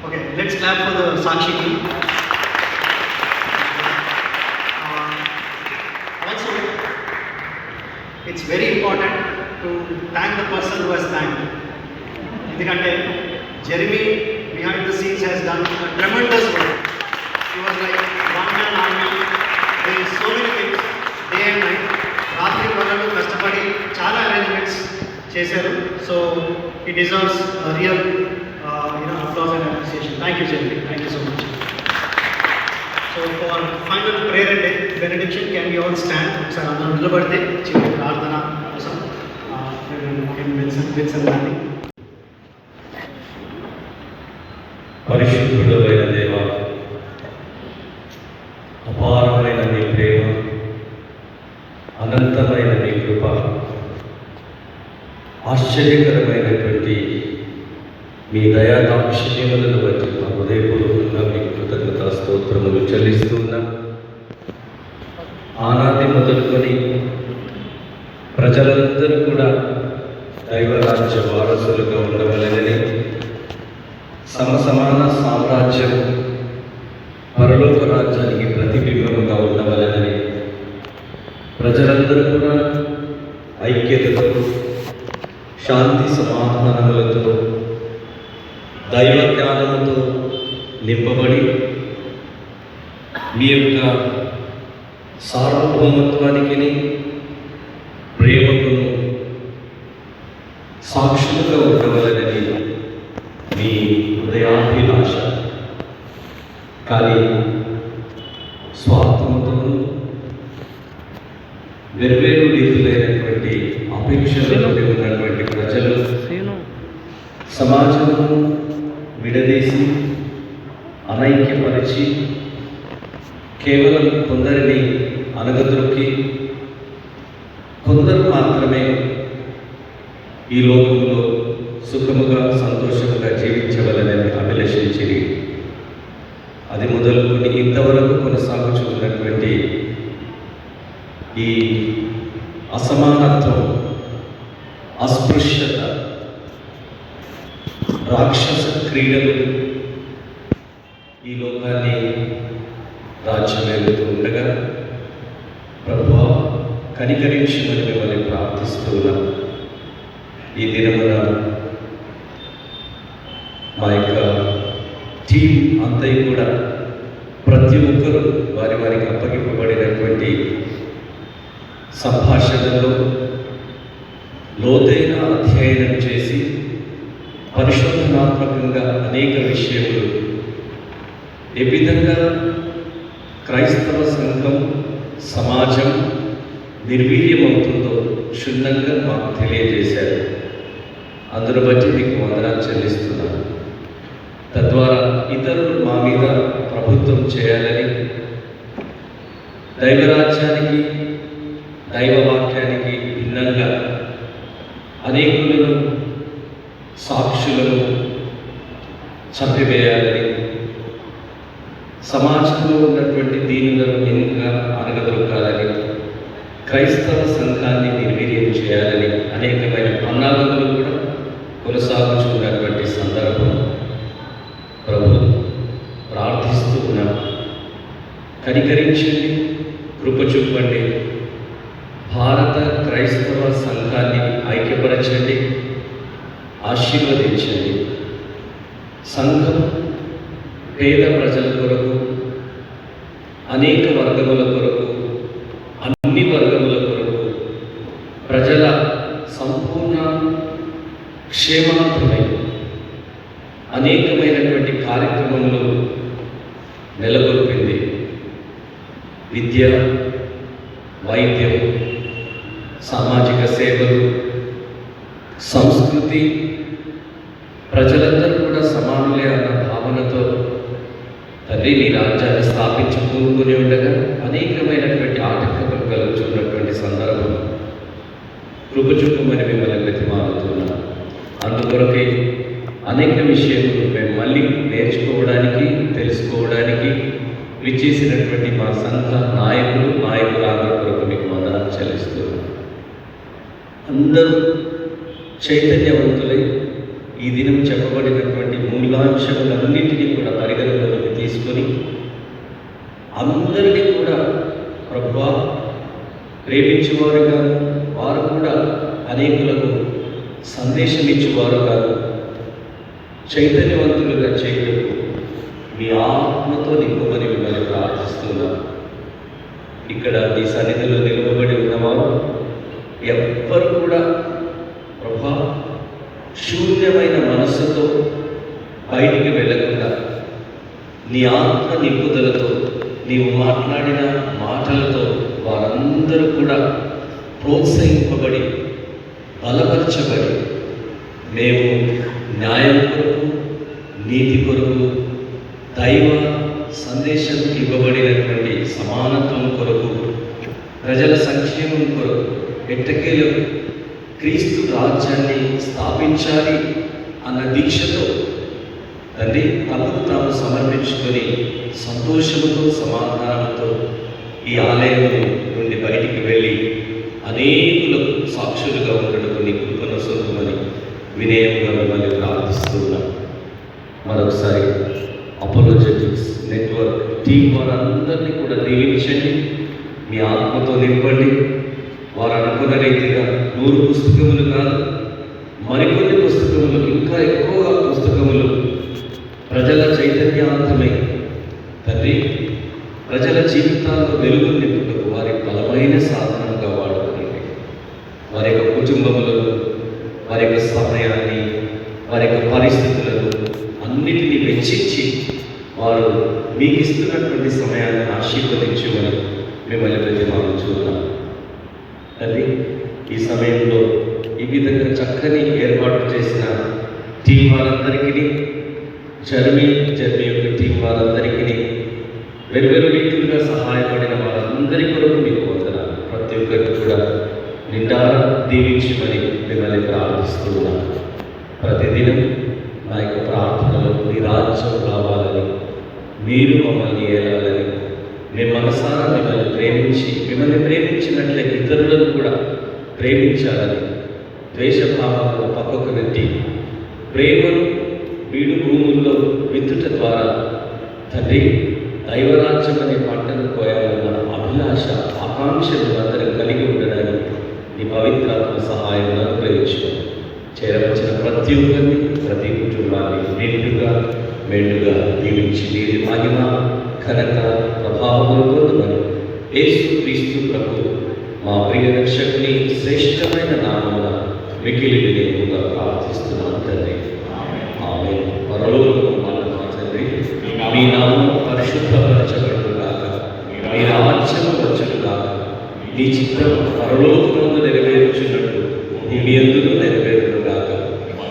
Okay, let's clap for the Sakshi team. Also, it's very important to thank the person who has thanked. ఎందుకంటే Jeremy behind the scenes has done a tremendous work. He was like one man army, doing so many things day and night. రాత్రి పగలు కష్టపడి చాలా arrangements చేశారు. So he deserves a real applause and appreciation. Thank you, Jeremy. Thank you so much. So for final prayer and benediction, can we all stand? ఒకసారి అందరూ నిలబడితే చివరి ప్రార్థన కోసం విన్సండి. పరిశుద్ధుడైన దేవ, అపారమైన నీ ప్రేమ, అనంతమైన నీ కృప, ఆశ్చర్యకరమైనటువంటి మీ దయాదాక్షిణ్యములను బట్టి మా హృదయపూర్వకంగా మీకు కృతజ్ఞతా స్తోత్రములు చెల్లిస్తూ ఉన్నాం. ఆనాటి మొదలుకొని ప్రజలందరూ కూడా దైవరాజ్య వారసులుగా ఉండవలెనని, సమసమాన సామ్రాజ్యం పరలోక రాజ్యానికి ప్రతిబింబముగా ఉండవలెనని, ప్రజలందరూ కూడా ఐక్యతతో, శాంతి సమాధానములతో, దైవ జ్ఞానముతో నింపబడి మీ యొక్క సార్వభౌమత్వానికి, ప్రేమకును సాక్షులుగా ఉండవలనని మీ హృదయాభిలాష. కానీ స్వార్థంతోనూ వేర్వేరు రీతులైనటువంటి అపేక్షలతో ఉన్నటువంటి ప్రజలు సమాజము విడదీసి, అనైక్యపరిచి, కేవలం కొందరిని అనగదొక్కి, కొందరు మాత్రమే ఈ లోకంలో సుఖముగా సంతోషముగా జీవించవలనని అభిలషించి, అది మొదలుకొని ఇంతవరకు కొనసాగుతున్నటువంటి ఈ అసమానత్వం, అస్పృశ్యత, రాక్షస క్రీడలు ఈ లోకాన్ని రాజ్యమేలుతూ ఉండగా, ప్రభువా కనికరించమని మిమ్మల్ని ప్రార్థిస్తూ ఉన్నాం. ఈ దినమున మా యొక్క టీం అంతయు కూడా ప్రతి ఒక్కరూ వారి వారికి అప్పగింపబడినటువంటి సంభాషణలో లోతైన అధ్యయనం చేసి, పరిశోధనాత్మకంగా అనేక విషయములు ఏ విధంగా క్రైస్తవ సంఘం, సమాజం నిర్వీర్యమవుతుందో క్షుణ్ణంగా మాకు తెలియజేశారు. అందును బట్టి మీకు వందనాలు చెల్లిస్తున్నాను. తద్వారా ఇతరులు మా మీద ప్రభుత్వం చేయాలని, దైవరాజ్యానికి, దైవవాక్యానికి భిన్నంగా అనేకులను, సాక్షులను చంపివేయాలని, సమాజంలో ఉన్నటువంటి దీనులను ఎన్నికగా అనగదొక్కాలని, క్రైస్తవ సంఘాన్ని నిర్వీర్యం చేయాలని అనేకమైన ప్రణాళికలు కూడా కొనసాగుతున్నటువంటి సందర్భం ప్రభు ప్రార్థిస్తూ ఉన్నాం. కనికరించండి, కృప చూపండి, భారత క్రైస్తవ సంఘాన్ని ఐక్యపరచండి, ఆశీర్వదించండి. సంఘం పేద ప్రజల కొరకు, అనేక వర్గముల కొరకు, అన్ని వర్గముల కొరకు, ప్రజల సంపూర్ణ క్షేమార్థమై అనేకమైనటువంటి కార్యక్రమములు నెలకొల్పింది. విద్య, వైద్యం, సామాజిక సేవలు, సంస్కృతి, ప్రజలందరూ కూడా సమానులే అన్న భావనతో తండ్రి నీ రాజ్యాన్ని స్థాపించుకొని ఉండగా అనేకమైనటువంటి ఆటంకములు కలుగుతున్నటువంటి సందర్భం కృప చూపమని మిమ్మల్ని బ్రతిమాలుతున్నాం. అందుకొరకే అనేక విషయాలు మేము మళ్ళీ నేర్చుకోవడానికి, తెలుసుకోవడానికి విచ్చేసినటువంటి మా సంఘ నాయకులందరి కొరకు మీకు వందనాలు చెల్లిస్తున్నాం. అందరూ చైతన్యవంతులై ఈ దినం చెప్పబడినటువంటి మూలాంశములన్నింటినీ కూడా పరిగణనలోకి తీసుకొని అందరినీ కూడా ప్రభువా ప్రేమించేవారుగా, వారు కూడా అనేకులకు సందేశం ఇచ్చేవారుగా, చైతన్యవంతులుగా చేయటకు మీ ఆత్మతో నింపమని మిమ్మల్ని ప్రార్థిస్తున్నాను. ఇక్కడ మీ సన్నిధిలో నిలవబడి ఉన్నవారు ఎవ్వరు కూడా ప్రభా శూన్యమైన మనస్సుతో బయటికి వెళ్ళకుండా నీ ఆత్మ నింపుదలతో నీవు మాట్లాడిన మాటలతో వారందరూ కూడా ప్రోత్సహింపబడి బలపరచబడి మేము న్యాయం కొరకు, నీతి కొరకు, దైవ సందేశం ఇవ్వబడినటువంటి సమానత్వం కొరకు, ప్రజల సంక్షేమం కొరకు, ఎట్టకేలు క్రీస్తు రాజ్యాన్ని స్థాపించాలి అన్న దీక్షతో తండ్రి తమకు తాము సమర్పించుకొని సంతోషముతో, సమాధానంతో ఈ ఆలయం నుండి బయటికి వెళ్ళి అనేకులకు సాక్షులుగా ఉండడం నీ కృపను సొంతమని వినయంగా మిమ్మల్ని ప్రార్థిస్తున్నాం. మరొకసారి అపోలోజెటిక్స్ నెట్వర్క్ టీం వారందరినీ కూడా దీవించండి, మీ ఆత్మతో నింపండి. వారు అనుకున్న రీతిగా 100 పుస్తకములు కాదు, మరికొన్ని పుస్తకములు, ఇంకా ఎక్కువగా పుస్తకములు ప్రజల చైతన్యార్థమై తండ్రి ప్రజల జీవితాల్లో వెలుగు నింపుటకు వారి బలమైన సాధనంగా వాడుకోండి. వారి యొక్క కుటుంబములను, వారి యొక్క సమయాన్ని, వారి యొక్క పరిస్థితులను అన్నిటినీ వెచ్చించి వారు మీకు ఇస్తున్నటువంటి సమయాన్ని ఆశీర్వదించమని మిమ్మల్ని ప్రతిమానించున్నాం. అది ఈ సమయంలో ఈ విధంగా చక్కని ఏర్పాటు చేసిన టీం వారందరికీ, జర్మీ యొక్క టీం వారందరికీ, వేరు రీతులుగా సహాయపడిన వారందరి కొరకు మీకు వందనాలు. ప్రతి ఒక్కరికి కూడా నిండారా దీవించమని మిమ్మల్ని ప్రార్థిస్తున్నాను. ప్రతిదినం నా యొక్క ప్రార్థనలో మీ రాజ్యం రావాలని, మీరు మమ్మల్ని ఏలాలని, మేము మనసారా మిమ్మల్ని ప్రేమించినట్లే ఇతరులను కూడా ప్రేమించాలని, ద్వేషభావాలను పక్కకు పెట్టి ప్రేమను వీడు భూముల్లో విత్తుట ద్వారా తండ్రి దైవరాజ్యం అనే పంటను కోయాలన్న అభిలాష, ఆకాంక్షలు అందరం కలిగి ఉండడానికి నీ పవిత్రాత్మ సహాయం అనుగ్రహించుకోండి. చేరవచ్చిన ప్రతి ఒక్కరిని, ప్రతి కుటుంబాన్ని నిండుగా మెండుగా దీవించి నీరి మహిమ, ఘనత, ప్రభావం పొందమని యేసు క్రీస్తు ప్రభు మా ప్రియ రక్షకుని శ్రేష్టమైన నామమున మిగిలి వినయముగా ప్రార్థిస్తున్నాను తండ్రి. ఆమేన్. పరలోకమందున్న మా తండ్రి, మీ నామం పరిశుద్ధపరచబడుగాక, మీ రాజ్యం వచ్చుగాక, నీ చిత్తం పరలోకమందు నెరవేర్చున్నట్టు భూమి యందును నెరవేరుగాక.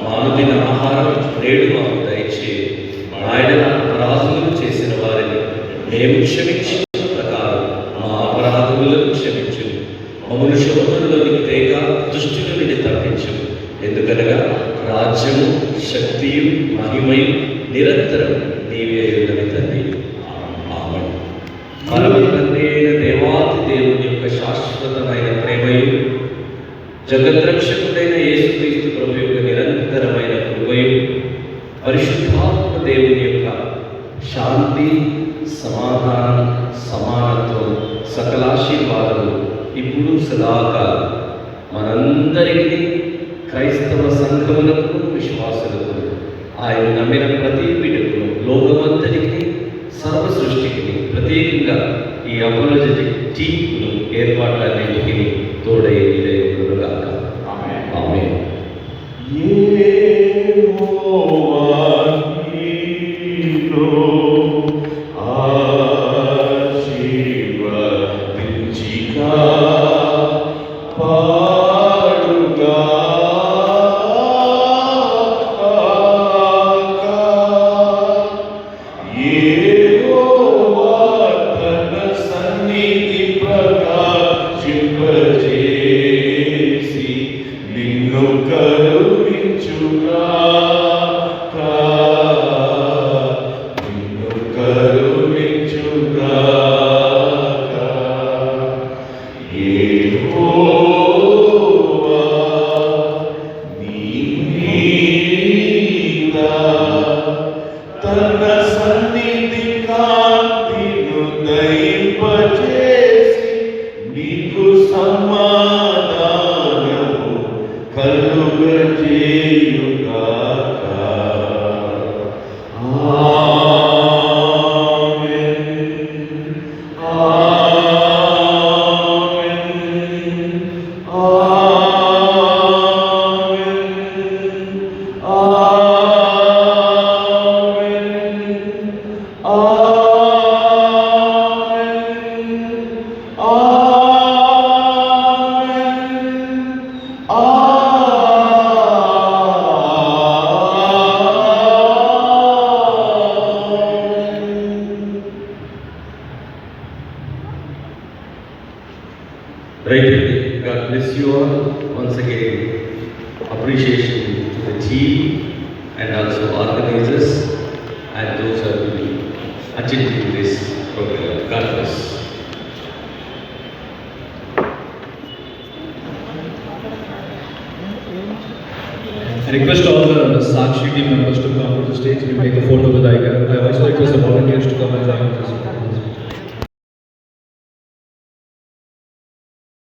మా అనుదిన ఆహారం నేడు మాకు దయచేయి. ఆయన అపరాధములు చేసిన వారిని మేము క్షమించిన ప్రకారం మా అపరాధములను క్షమించు. మమ్మల్ని శోధనలోనికి తేక దుష్టుల నుండి తప్పించు. ఎందుకనగా రాజ్యము, శక్తియు, మహిమయు నిరంతరం నీవే ఉన్నవి తండ్రి. ఆమేన్. పరమ తండ్రి అయిన దేవాది దేవుని యొక్క శాశ్వతమైన ప్రేమయు, జగద్రక్షకుడైన యేసుక్రీస్తు ప్రభు యొక్క నిరంతరమైన కృపయు, పరిశుద్ధాత్మ దేవుని యొక్క శాంతి, సమాధానం, సమానత్వం, సకలాశీర్వాదము ఇప్పుడు సదాకాలం మనందరికీ, క్రైస్తవ సంఘములకు, విశ్వాసులకు, ఆయన నమ్మిన ప్రతి బిడ్డకు, లోకమంతరికి, సర్వ సృష్టికి, ప్రత్యేకంగా ఈ అపోలోజెటిక్ టీంను ఏర్పాట్లన్నింటికి తోడైతే గురుగాక. ఆమేన్. నీ కలుగజేయుగాక. ఆమేన్. ఆమేన్. ఆమేన్. Right. God bless you all. Once again, appreciation to the team and also organizers and those who will be attending this program. God bless. I request all the Sakshi team members to come to the stage. We'll take a photo with Iger. I also request the volunteers to come and join us.